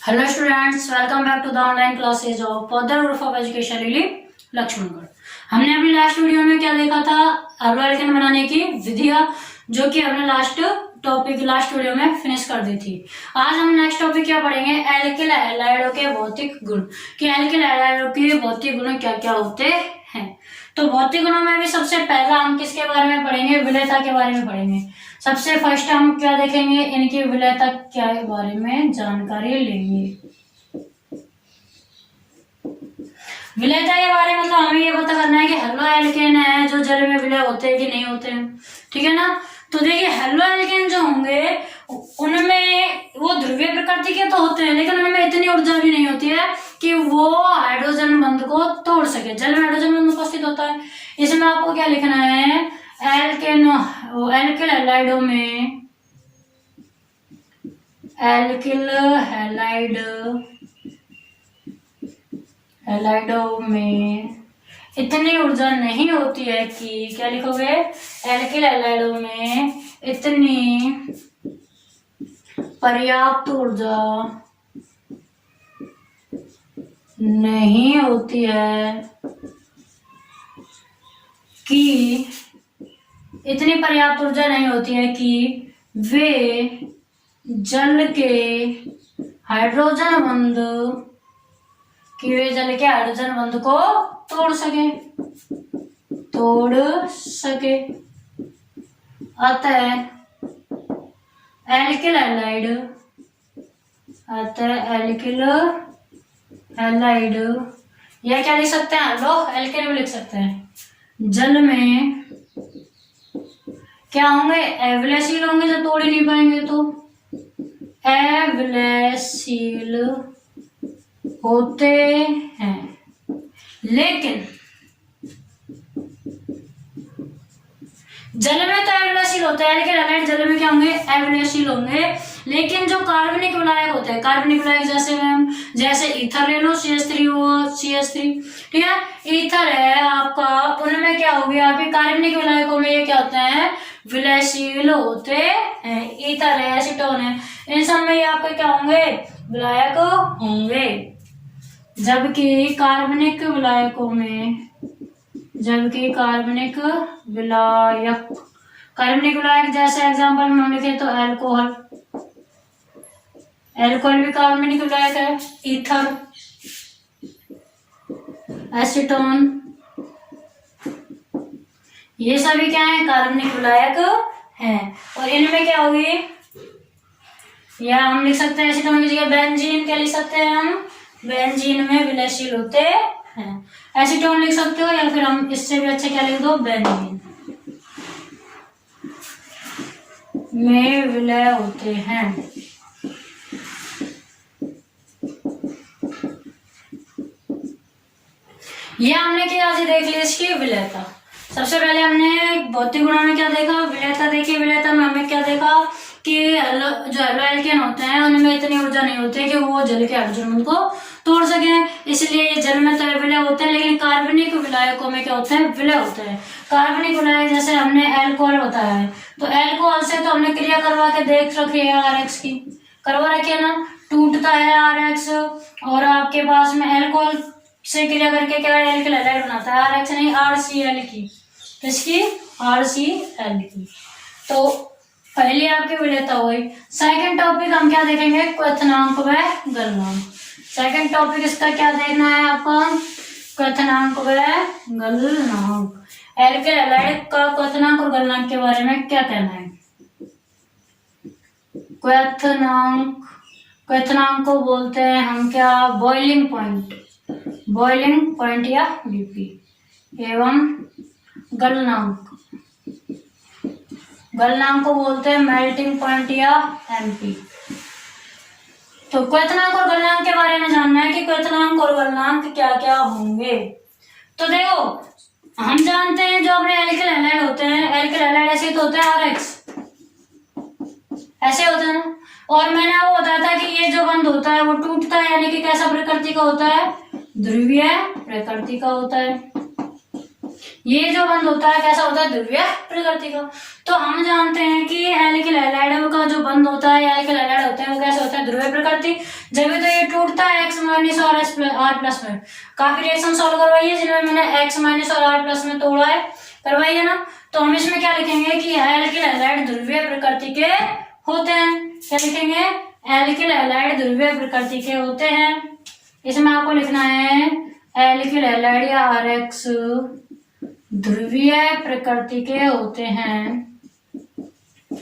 Hello students, welcome back to the online classes of further group of education Lili Lakshmangarh. हमने अपनी last video में क्या देखा था? एल्केन बनाने की विधियां, जो कि हमने लास्ट वीडियो में फिनिश कर दी थी। आज हम नेक्स्ट टॉपिक क्या पढ़ेंगे? एल्किल हैलाइडों के भौतिक गुण, कि एल्किल हैलाइडों के भौतिक गुण क्या क्या होते हैं। तो भौतिक गुणों में भी सबसे पहला हम किसके बारे में पढ़ेंगे? विलेयता के बारे में पढ़ेंगे। सबसे फर्स्ट हम क्या देखेंगे? इनकी विलेयता के बारे में जानकारी लेंगे। विलेयता के बारे में मतलब हमें ये पता करना है कि हेलो एल्केन है जो जल में विलय होते हैं कि नहीं होते हैं, ठीक है ना। तो देखिए, हेलो एल्केन जो होंगे उनमें वो ध्रुवीय प्रकृति के तो होते हैं, लेकिन उनमें इतनी ऊर्जा भी नहीं होती है कि वो हाइड्रोजन बंध को तोड़ सके। जल में हाइड्रोजन बंध उपस्थित होता है। इसमें आपको क्या लिखना है? एल्किल हैलाइडों में हैलाइडों में इतनी ऊर्जा नहीं होती है कि, क्या लिखोगे? एल्किल हैलाइडों में इतनी पर्याप्त ऊर्जा नहीं होती है कि वे जल के हाइड्रोजन बंध को तोड़ सके। अतः एल्किल हैलाइड या क्या लिख सकते हैं? लो एल्केन भी लिख सकते हैं। जल में क्या होंगे? एविलेशील होंगे, जो तोड़ ही नहीं पाएंगे। तो एविलेशील होते हैं, लेकिन जल में तो एविलेशील होते हैं, लेकिन हैलाइड जल में क्या होंगे? एविलेशील होंगे। लेकिन जो कार्बनिक विलायक होते हैं, कार्बनिक विलायक जैसे ईथर ले लो, CH3, ठीक है। ईथर है आपका, उनमें क्या होगी? आपके कार्बनिक विलायकों में ये क्या होते हैं? विलयशील होते हैं। ईथर है, एसीटोन है, इन सब में ये आपके क्या होंगे? विलायक होंगे। जबकि कार्बनिक विलायक जैसे एग्जांपल में हम लिखे तो एल्कोहल भी कार्बनिक विलायक है। ईथर, एसीटोन, ये सभी क्या है? कार्बनिक विलायक हैं। और इनमें क्या होगी? या हम लिख सकते हैं एसीटोन की जगह बेंजीन। क्या लिख सकते हैं हम? बेंजीन में विलयशील होते हैं, एसीटोन लिख सकते हो, या फिर हम इससे भी अच्छा क्या लिख दो? बेंजीन में विलय होते हैं। ये हमने क्या देख लिया इसकी विलेयता। सबसे पहले हमने भौतिक गुणों में क्या देखा? विलेयता देखी। विलेयता में हमें क्या देखा कि जो हेलो एल्केन होते हैं उनमें इतनी ऊर्जा नहीं होती है कि वो जल के हाइड्रोजन बंध को तोड़ सके, इसलिए ये जल में तो विलय होते हैं। लेकिन कार्बनिक विलायकों में क्या होते हैं? विलय होते हैं। कार्बनिक विलायक जैसे हमने एल्कोहल बताया है, तो एल्कोहल से तो हमने क्रिया करवा के देख रखी है, RX की करवा रखी है ना। टूटता है RX, और आपके पास में एल्कोहल से क्रिया करके क्या एल्किल हैलाइड बनाता है? RX नहीं, RCl की। किसकी? RCl की। तो पहली आपकी विलेयता हो गई। सेकंड टॉपिक हम क्या देखेंगे? क्वथनांक व गलनांक। सेकंड टॉपिक इसका क्या देखना है आपको? क्वथनांक व गलनांक। एल्किल हैलाइड का क्वथनांक और गलनांक के बारे में क्या कहना है? क्वथनांक को बोलते हैं हम क्या? बॉइलिंग पॉइंट या BP। एवं गलनांक को बोलते हैं मेल्टिंग पॉइंट या MP। तो क्वथनांक और गलनांक के बारे में जानना है कि क्वथनांक और गलनांक क्या क्या होंगे। तो देखो, हम जानते हैं जो अपने एल्किल हैलाइड होते हैं, एल्किल हैलाइड ऐसे तो होते हैं RX, ऐसे होते हैं ना। और मैंने आपको बताया था कि ये जो बंध होता है वो टूटता है, यानी कि कैसा प्रकृति का होता है? ध्रुवीय प्रकृति का होता है। ये जो बंध होता है कैसा होता है, ध्रुवीय प्रकृति का। तो हम जानते हैं कि एल्किल हैलाइड का जो बंध होता है या एल्किल हैलाइड होते हैं वो कैसे होता है, ध्रुवीय प्रकृति। जब भी तो ये टूटता है X- और R+ में। काफी रिएक्शन सॉल्व करवाई है जिनमें मैंने X- और R+ में तोड़ा है, करवाई है ना। तो हम इसमें क्या लिखेंगे कि एल्किल हैलाइड ध्रुवीय प्रकृति के होते हैं। क्या लिखेंगे, एल्किल हैलाइड ध्रुवीय प्रकृति के होते हैं। इसमें आपको लिखना है एल्किल हैलाइड या RX ध्रुवीय प्रकृति के होते हैं,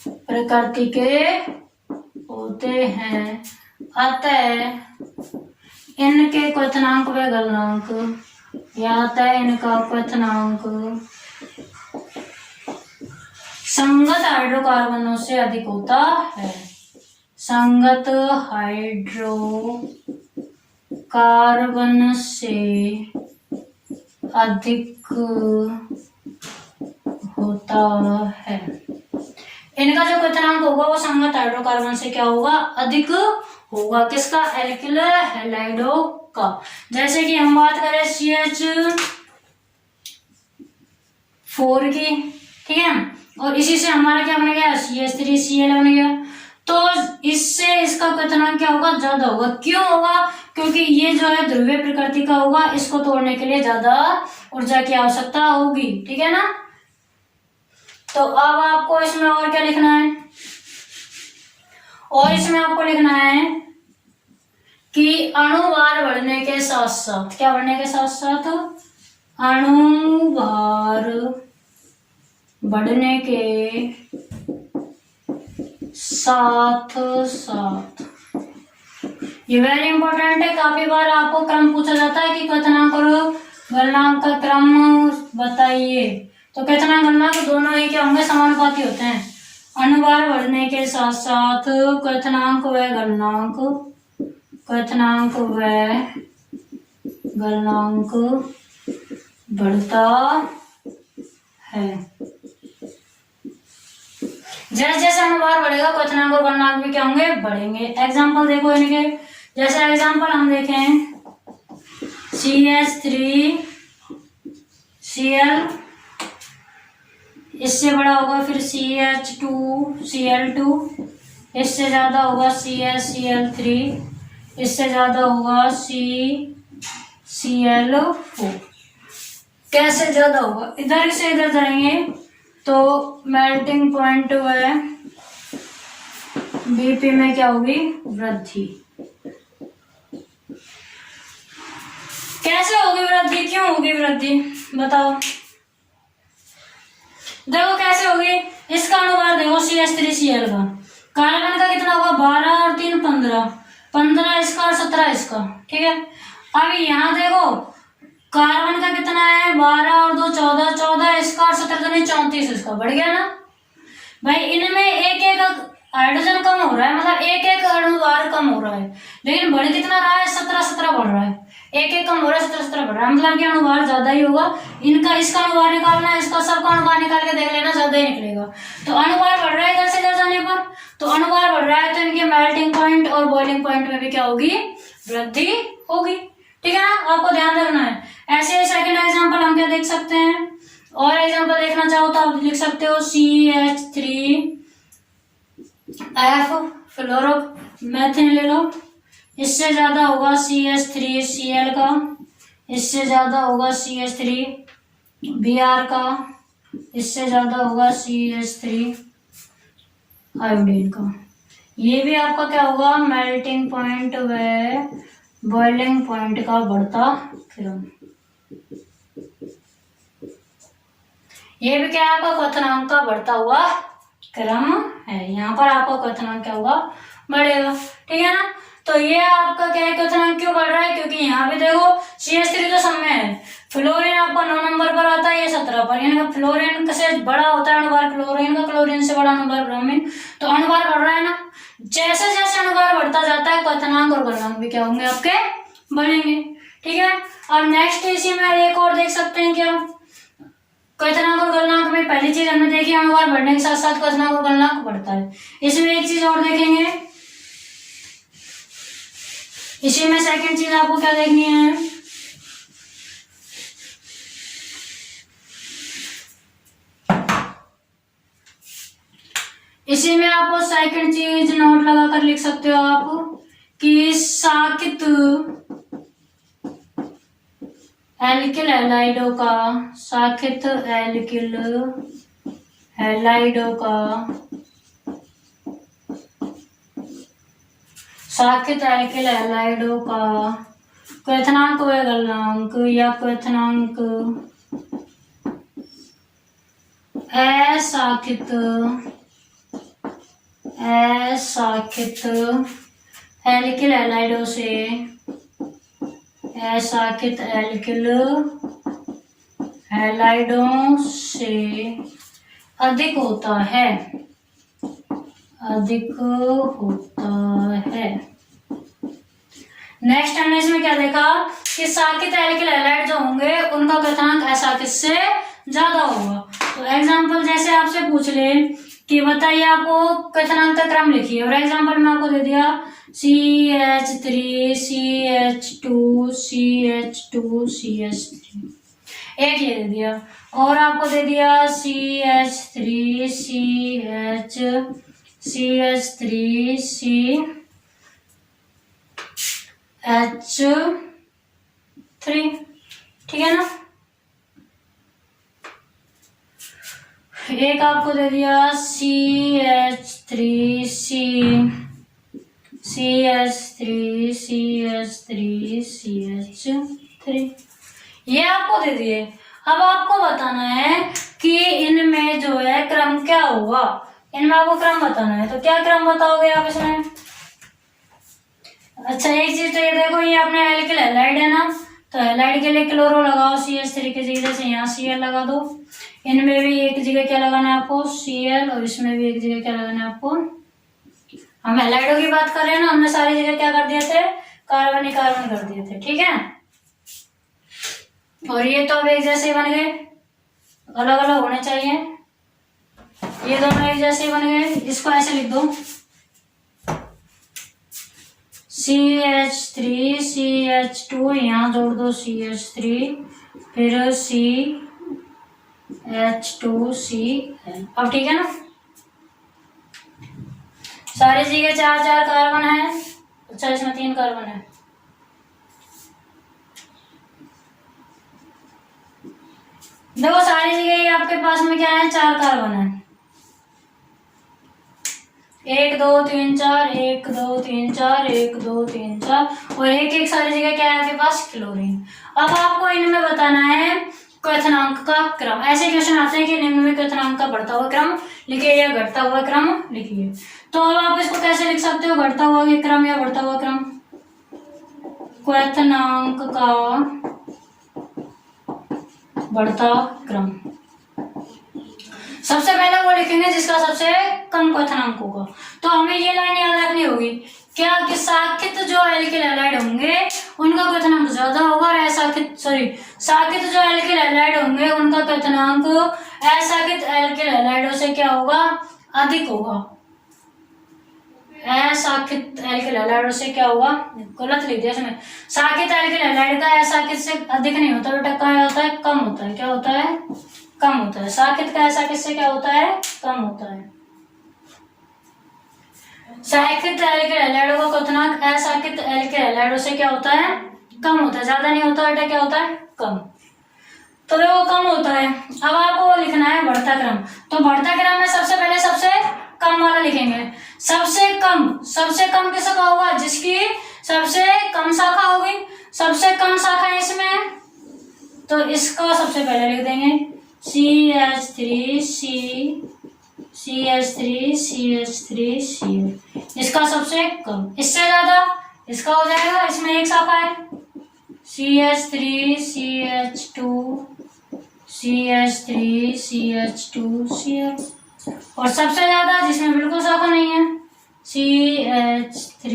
प्रकृति के होते हैं। अतः इनके क्वथनांक व गलनांक, या अतः इनका क्वथनांक संगत हाइड्रोकार्बनों से अधिक होता है। संगत हाइड्रोकार्बन से अधिक होता है। इनका जो क्वथनांक होगा वो संगत हाइड्रोकार्बन से क्या होगा, अधिक होगा। किसका, एल्किल हैलाइडो का। जैसे कि हम बात करें CH4 की, ठीक है, और इसी से हमारा क्या बन गया, CH3Cl बन गया। तो इससे इसका क्वथनांक क्या होगा, ज्यादा होगा। क्यों होगा, क्योंकि ये जो है ध्रुवीय प्रकृति का होगा, इसको तोड़ने के लिए ज्यादा ऊर्जा की आवश्यकता होगी, ठीक है ना। तो अब आपको इसमें और क्या लिखना है, और इसमें आपको लिखना है कि अणुभार बढ़ने के साथ साथ, क्या बढ़ने के साथ साथ, अणुभार बढ़ने के साथ साथ, ये वेरी इंपॉर्टेंट है। काफी बार आपको क्रम पूछा जाता है कि क्वथनांक और गलनांक का क्रम बताइए। तो क्वथनांक गलनांक दोनों ही क्या होंगे, समानुपाती होते हैं। अणुभार बढ़ने के साथ साथ क्वथनांक व गलनांक, क्वथनांक व गलनांक बढ़ता है। जैसे जैसे अणुभार बढ़ेगा क्वथनांक और गलनांक भी क्या होंगे, बढ़ेंगे। एग्जांपल देखो इनके, जैसे एग्जांपल हम देखें CH3Cl, इससे बड़ा होगा फिर CH2Cl2, इससे ज्यादा होगा CH3, इससे ज्यादा होगा CCl4। कैसे ज्यादा होगा, इधर से इधर जाएंगे तो मेल्टिंग पॉइंट है, BP में क्या होगी, वृद्धि। कैसे होगी वृद्धि, क्यों होगी वृद्धि, बताओ। देखो कैसे होगी, इसका अणुभार देखो CH3Cl का, कार्बन का कितना होगा, 12 और 3 15, 15 इसका और 17 इसका, ठीक है। अब यहाँ देखो कार्बन का कितना है, 12 और 2 14, 14 इसका और 17 नहीं 34 इसका, बढ़ गया ना भाई। इनमें एक एक हाइड्रोजन कम हो रहा है, मतलब एक एक अणुभार कम हो रहा है, लेकिन बढ़ कितना रहा है, 17 17 बढ़ रहा है। एक एक कम हो रहा है, 17 17 बढ़ रहा है, मतलब कि अणुभार ज्यादा ही होगा। इनका इसका अणुभार निकालना है, इसका सबका अणुभार निकाल के देख लेना, ज्यादा ही निकलेगा। तो अणुभार बढ़ रहा है इधर से इधर जाने पर, तो अणुभार बढ़ रहा है तो इनके मेल्टिंग पॉइंट और बॉइलिंग पॉइंट में भी क्या होगी, वृद्धि होगी, ठीक है ना। आपको ध्यान रखना है। ऐसे सेकंड एग्जांपल हम क्या देख सकते हैं, और एग्जांपल देखना चाहो तो आप लिख सकते हो CH3F फ्लोरोमेथेन ले लो, इससे ज्यादा होगा CH3Cl का, इससे ज्यादा होगा CH3Br का, इससे ज्यादा होगा CH3 आयोडीन का। ये भी आपका क्या होगा, मेल्टिंग पॉइंट व बॉइलिंग पॉइंट का बढ़ता क्रम। ये भी क्या है, आपका क्वथनांक का बढ़ता हुआ क्रम है। यहाँ पर आपका क्वथनांक क्या होगा, बढ़ेगा, ठीक है ना। तो ये आपका क्या है, क्वथनांक क्यों बढ़ रहा है, क्योंकि यहाँ पे देखो CH3 तो सब में है, फ्लोरीन आपका 9 नंबर पर आता है, ये 17 पर, यानी फ्लोरीन से बड़ा होता है अणुभार क्लोरीन का, क्लोरीन से बड़ा अणुभार ब्रोमीन, तो अणुभार बढ़ रहा है ना। जैसे जैसे अणुभार बढ़ता जाता है क्वथनांक और गलनांक भी क्या होंगे, आपके बढ़ेंगे, ठीक है। और नेक्स्ट इसी में एक और देख सकते हैं क्या, क्वथनांक और गलनांक में पहली चीज हमने देखी, अणुभार बढ़ने के साथ साथ क्वथनांक और गलनांक बढ़ता है। इसमें एक चीज और देखेंगे, इसी में सेकंड चीज आपको क्या देखनी है, इसी में आप सेकंड चीज नोट लगा कर लिख सकते हो आप कि साकित एल्किल हैलाइडों का, साकित एल्किल हैलाइडों का, साकित एल्किल हैलाइडों का क्वथनांक व गलनांक या क्वथनांक असाकित एल्किल हैलाइडों से, असाकित एल्किल हैलाइडों से अधिक होता है, अधिक होता है। नेक्स्ट हमने इसमें क्या देखा कि साकित एल्किल हैलाइड जो होंगे उनका क्वथनांक असाकित से ज्यादा होगा। तो एग्जांपल जैसे आपसे पूछ ले कि बताइए आपको क्वथनांक का क्रम लिखिए, और एग्जांपल में आपको दे दिया CH3 CH2 CH2 CH3 एक ये दे दिया, और आपको दे दिया CH3 CH3 CH3, ठीक है ना। एक आपको दे दिया CH3 CH3 ये आपको दे दिए। अब आपको बताना है कि इनमें जो है क्रम क्या होगा, इनमें आपको क्रम बताना है। तो क्या क्रम बताओगे आप इसमें? अच्छा एक चीज तो ये देखो, ये अपने एल्किल हैलाइड है ना, तो हैलाइड के लिए क्लोरो लगाओ CH3 की जगह से यहाँ Cl लगा दो। इनमें भी एक जगह क्या लगाना है आपको Cl, और इसमें भी एक जगह क्या लगाना है आपको। हम हैलाइडों की बात कर रहे हैं ना, हमने सारी जगह क्या कर दिए थे, कार्बन ही कार्बन कर दिए थे, ठीक है। और ये तो अब एक जैसे बन गए, अलग अलग होने चाहिए, ये दोनों एक जैसे बन गए। इसको ऐसे लिख दो CH3 CH2, यहाँ जोड़ दो CH3, फिर CH2Cl। अब ठीक है ना, सारी जगह 4 कार्बन है। अच्छा इसमें 3 कार्बन है। देखो सारी जगह ये आपके पास में क्या है, 4 कार्बन है, 1 2 3 4 1 2 3 4 1 2 3 4, और एक सारी जगह क्या है आपके पास, क्लोरीन। अब आपको इनमें बताना है क्वथनांक का क्रम। ऐसे क्वेश्चन आते हैं कि निम्न में क्वथनांक का बढ़ता हुआ क्रम लिखिए या घटता हुआ क्रम लिखिए। तो अब आप इसको कैसे लिख सकते हो, घटता हुआ क्रम या बढ़ता हुआ क्रम। क्वथनांक का बढ़ता क्रम, सबसे पहले वो लिखेंगे जिसका सबसे कम क्वथनांक होगा। तो हमें ये लाइन याद रखनी होगी क्या कि साकित जो एल्किल हैलाइड होंगे उनका क्वथनांक ज्यादा होगा, और साकित जो एल्किल हैलाइड होंगे उनका क्वथनांक असाकित एल्किल हैलाइडों से क्या होगा, अधिक होगा। असाकित एल्किल हैलाइडों से क्या होगा, गलत लिख दिया इसमें, साकित एल्किल हैलाइड का असाकित से अधिक नहीं होता बेटा, क्या होता है, कम होता है। क्या होता है, कम होता है। साकित का असाकित से क्या होता है, कम होता है। साकित एल्किल हैलाइडों का क्वथनांक असाकित एल्किल हैलाइडों से क्या होता है, कम होता है, ज्यादा नहीं होता बेटा, क्या होता है, कम। तो देखो कम होता है। अब आपको लिखना है बढ़ता क्रम। तो बढ़ता क्रम में सबसे पहले सबसे कम वाला लिखेंगे। सबसे कम किसका होगा, जिसकी सबसे कम शाखा होगी। सबसे कम शाखा है इसमें, तो इसको सबसे पहले लिख देंगे CH3 Cl। इसका सबसे कम, इससे ज्यादा इसका हो जाएगा, इसमें एक शाखा है CH3 CH2 Cl, और सबसे ज्यादा जिसमें बिल्कुल शाखा नहीं है CH3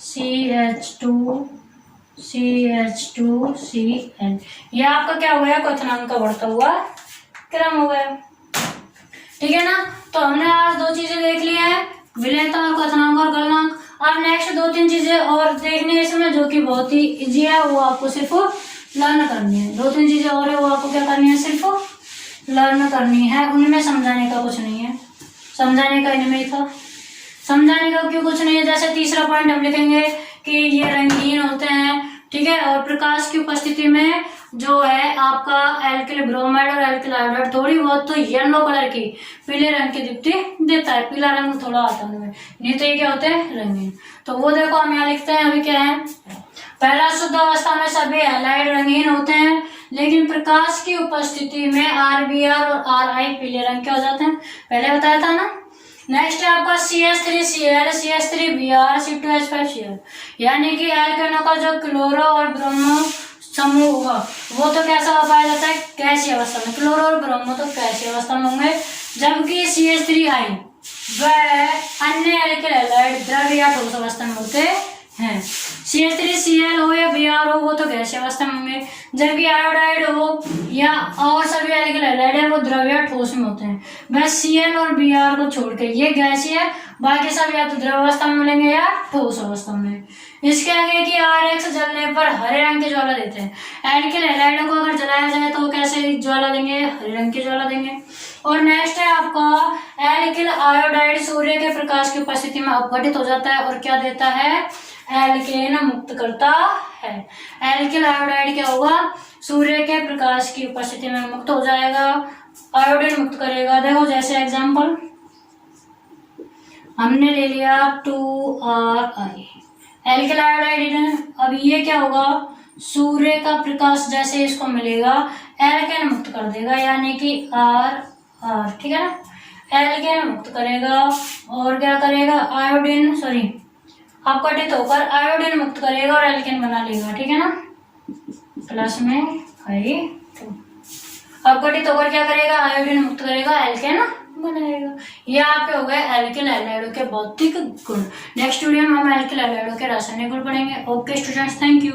CH2 Cl। ये आपका क्या हो गया, क्वथनांक का बढ़ता हुआ क्रम हो गया, ठीक है ना। तो हमने आज 2 चीजें देख ली हैं, विलेयता और क्वथनांक और गलनांक। अब नेक्स्ट 2-3 चीजें और देखनी है इसमें, जो कि बहुत ही इजी है, वो आपको सिर्फ लर्न करनी है। 2-3 चीजें और है, वो आपको क्या करनी है, सिर्फ लर्न करनी है, उनमें समझाने का कुछ नहीं है, समझाने का इनमें ही था। समझाने का क्यों कुछ नहीं है। जैसे तीसरा पॉइंट हम लिखेंगे कि ये रंगीन होते हैं, ठीक है, और प्रकाश की उपस्थिति में जो है आपका एल्किल ब्रोमाइड और एल्किल आयोडाइड थोड़ी बहुत तो येलो कलर की पीले रंग की दीप्ति देता है, पीला रंग थोड़ा आता है उनमें, नहीं तो ये क्या होते हैं रंगीन। तो वो देखो हम यहाँ लिखते हैं अभी क्या है, पहला शुद्ध अवस्था में सभी हैलाइड रंगीन होते हैं, लेकिन प्रकाश की उपस्थिति में RBr और RI पीले रंग के हो जाते हैं, पहले बताया था ना। नेक्स्ट है आपका CH3Cl, CH3Br, C2H5Cl, यानी कि एल्केनों का जो क्लोरो और ब्रोमो समूह होगा वो तो कैसा हो पाया जाता है, गैसीय अवस्था में। क्लोरो और ब्रोमो तो गैसीय अवस्था में होंगे, जबकि CH3I वह अन्य एल्किल हैलाइड द्रव या ठोस अवस्था में होते हैं। CH3Cl हो या Br हो वो तो गैसीय अवस्था में होंगे, जबकि आयोडाइड हो या और सभी एल्किल हैलाइड है वो द्रव या ठोस में होते हैं। बस Cl और Br को छोड़ के ये गैसीय है, बाकी सब या तो द्रव अवस्था में मिलेंगे या ठोस अवस्था में। इसके आगे कि RX जलने पर हरे रंग की ज्वाला देते हैं। एल्किल हैलाइडों को अगर जलाया जाए तो कैसे ज्वाला देंगे, हरे रंग की ज्वाला देंगे। और नेक्स्ट है आपका एल्किल आयोडाइड सूर्य के प्रकाश की उपस्थिति में अपघटित हो जाता है और क्या देता है, एल्केन मुक्त करता है। एल्किल आयोडाइड क्या होगा, सूर्य के प्रकाश की उपस्थिति में मुक्त हो जाएगा, आयोडीन मुक्त करेगा। देखो जैसे एग्जांपल हमने ले लिया 2RI एल्किल आयोडाइड, अब ये क्या होगा, सूर्य का प्रकाश जैसे इसको मिलेगा एल्केन मुक्त कर देगा, यानी कि R, ठीक है ना, एल्केन मुक्त करेगा और क्या करेगा, आयोडीन अपघटित होकर आयोडीन मुक्त करेगा और एल्केन बना लेगा, ठीक है ना, प्लस में I2 अपघटित होकर क्या करेगा, आयोडीन मुक्त करेगा, एल्केन बनाएगा। ये आपके हो गए एल्किल हैलाइडों के भौतिक गुण। नेक्स्ट वीडियो में हम एल्किल हैलाइडों के रासायनिक गुण पढ़ेंगे। Okay students, thank you.